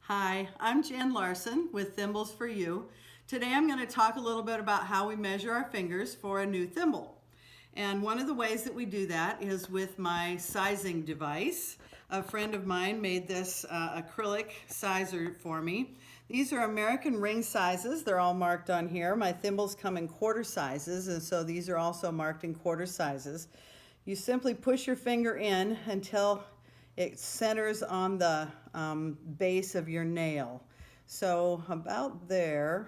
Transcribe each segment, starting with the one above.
Hi, I'm Jan Larson with Thimbles for You. Today I'm going to talk a little bit about how we measure our fingers for a new thimble. And one of the ways that we do that is with my sizing device. A friend of mine made this acrylic sizer for me. These are American ring sizes. They're all marked on here. My thimbles come in quarter sizes, and so these are also marked in quarter sizes. You simply push your finger in until it centers on the base of your nail. So about there,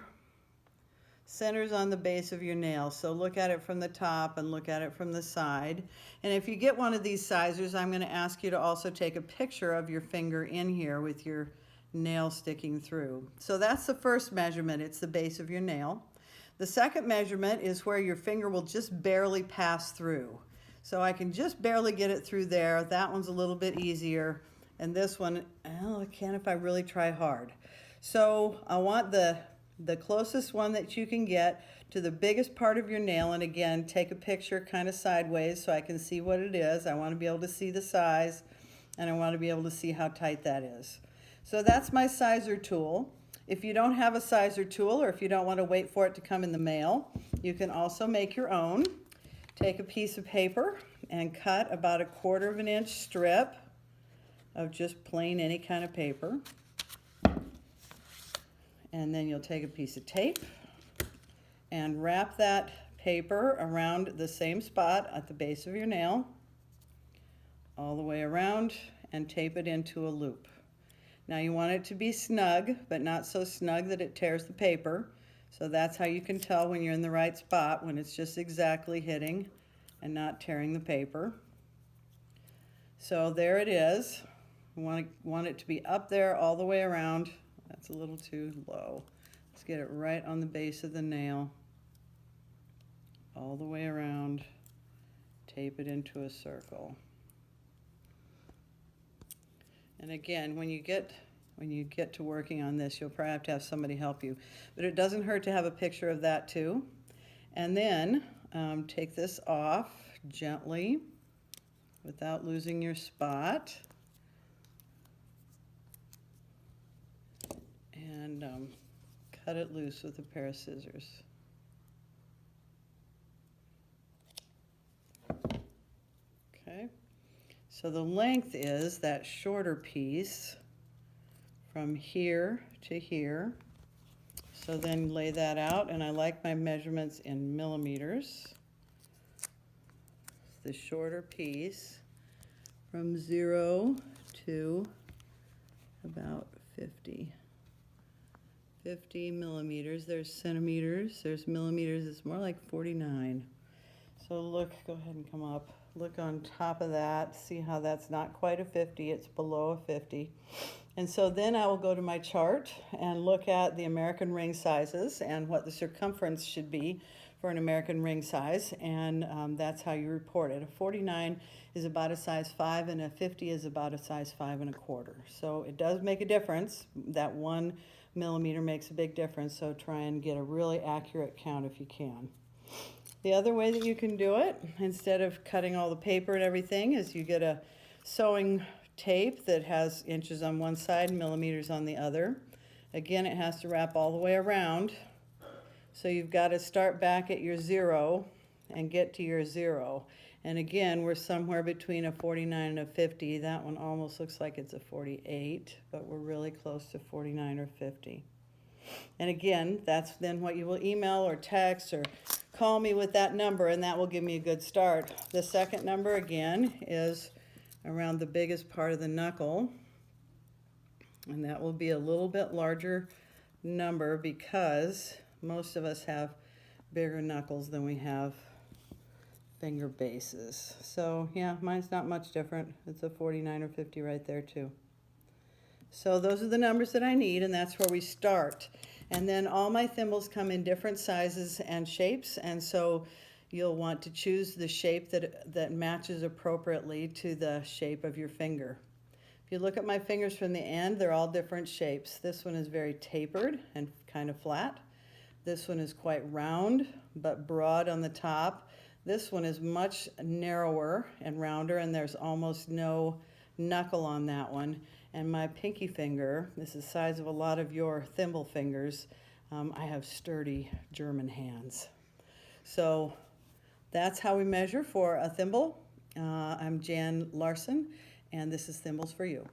centers on the base of your nail. So look at it from the top and look at it from the side. And if you get one of these sizers, I'm going to ask you to also take a picture of your finger in here with your nail sticking through. So that's the first measurement. It's the base of your nail. The second measurement is where your finger will just barely pass through. So I can just barely get it through there. That one's a little bit easier. And this one, well, I can if I really try hard. So I want the closest one that you can get to the biggest part of your nail. And again, take a picture kind of sideways so I can see what it is. I want to be able to see the size, and I want to be able to see how tight that is. So that's my sizer tool. If you don't have a sizer tool, or if you don't want to wait for it to come in the mail, you can also make your own. Take a piece of paper and cut about 1/4 of an inch strip of just plain any kind of paper. And then you'll take a piece of tape and wrap that paper around the same spot at the base of your nail, all the way around, and tape it into a loop. Now you want it to be snug, but not so snug that it tears the paper. So that's how you can tell when you're in the right spot, when it's just exactly hitting and not tearing the paper. So there it is. We want it to be up there all the way around. That's a little too low. Let's get it right on the base of the nail, all the way around. Tape it into a circle. And again, when you get to working on this, you'll probably have to have somebody help you. But it doesn't hurt to have a picture of that too. And then take this off gently without losing your spot. And cut it loose with a pair of scissors. Okay. So the length is that shorter piece from here to here. So then lay that out, and I like my measurements in millimeters. The shorter piece from 0 to about 50 millimeters. There's centimeters, there's millimeters. It's more like 49. So look, go ahead and come up. Look on top of that, see how that's not quite a 50, it's below a 50. And so then I will go to my chart and look at the American ring sizes and what the circumference should be for an American ring size, and that's how you report it. A 49 is about a size 5, and a 50 is about a size 5 1/4. So it does make a difference. That 1 millimeter makes a big difference, so try and get a really accurate count if you can. The other way that you can do it, instead of cutting all the paper and everything, is you get a sewing tape that has inches on one side, millimeters on the other. Again, it has to wrap all the way around. So you've got to start back at your 0 and get to your 0. And again, we're somewhere between a 49 and a 50. That one almost looks like it's a 48, but we're really close to 49 or 50. And again, that's then what you will email or text or call me with that number, and that will give me a good start. The second number, again, is around the biggest part of the knuckle, and that will be a little bit larger number because most of us have bigger knuckles than we have finger bases. So yeah, mine's not much different. It's a 49 or 50 right there too. So those are the numbers that I need, and that's where we start. And then all my thimbles come in different sizes and shapes, and so you'll want to choose the shape that matches appropriately to the shape of your finger. If you look at my fingers from the end, they're all different shapes. This one is very tapered and kind of flat. This one is quite round but broad on the top. This one is much narrower and rounder, and there's almost no knuckle on that one. And my pinky finger, this is the size of a lot of your thimble fingers. I have sturdy German hands. So that's how we measure for a thimble. I'm Jan Larson, and this is Thimbles for You.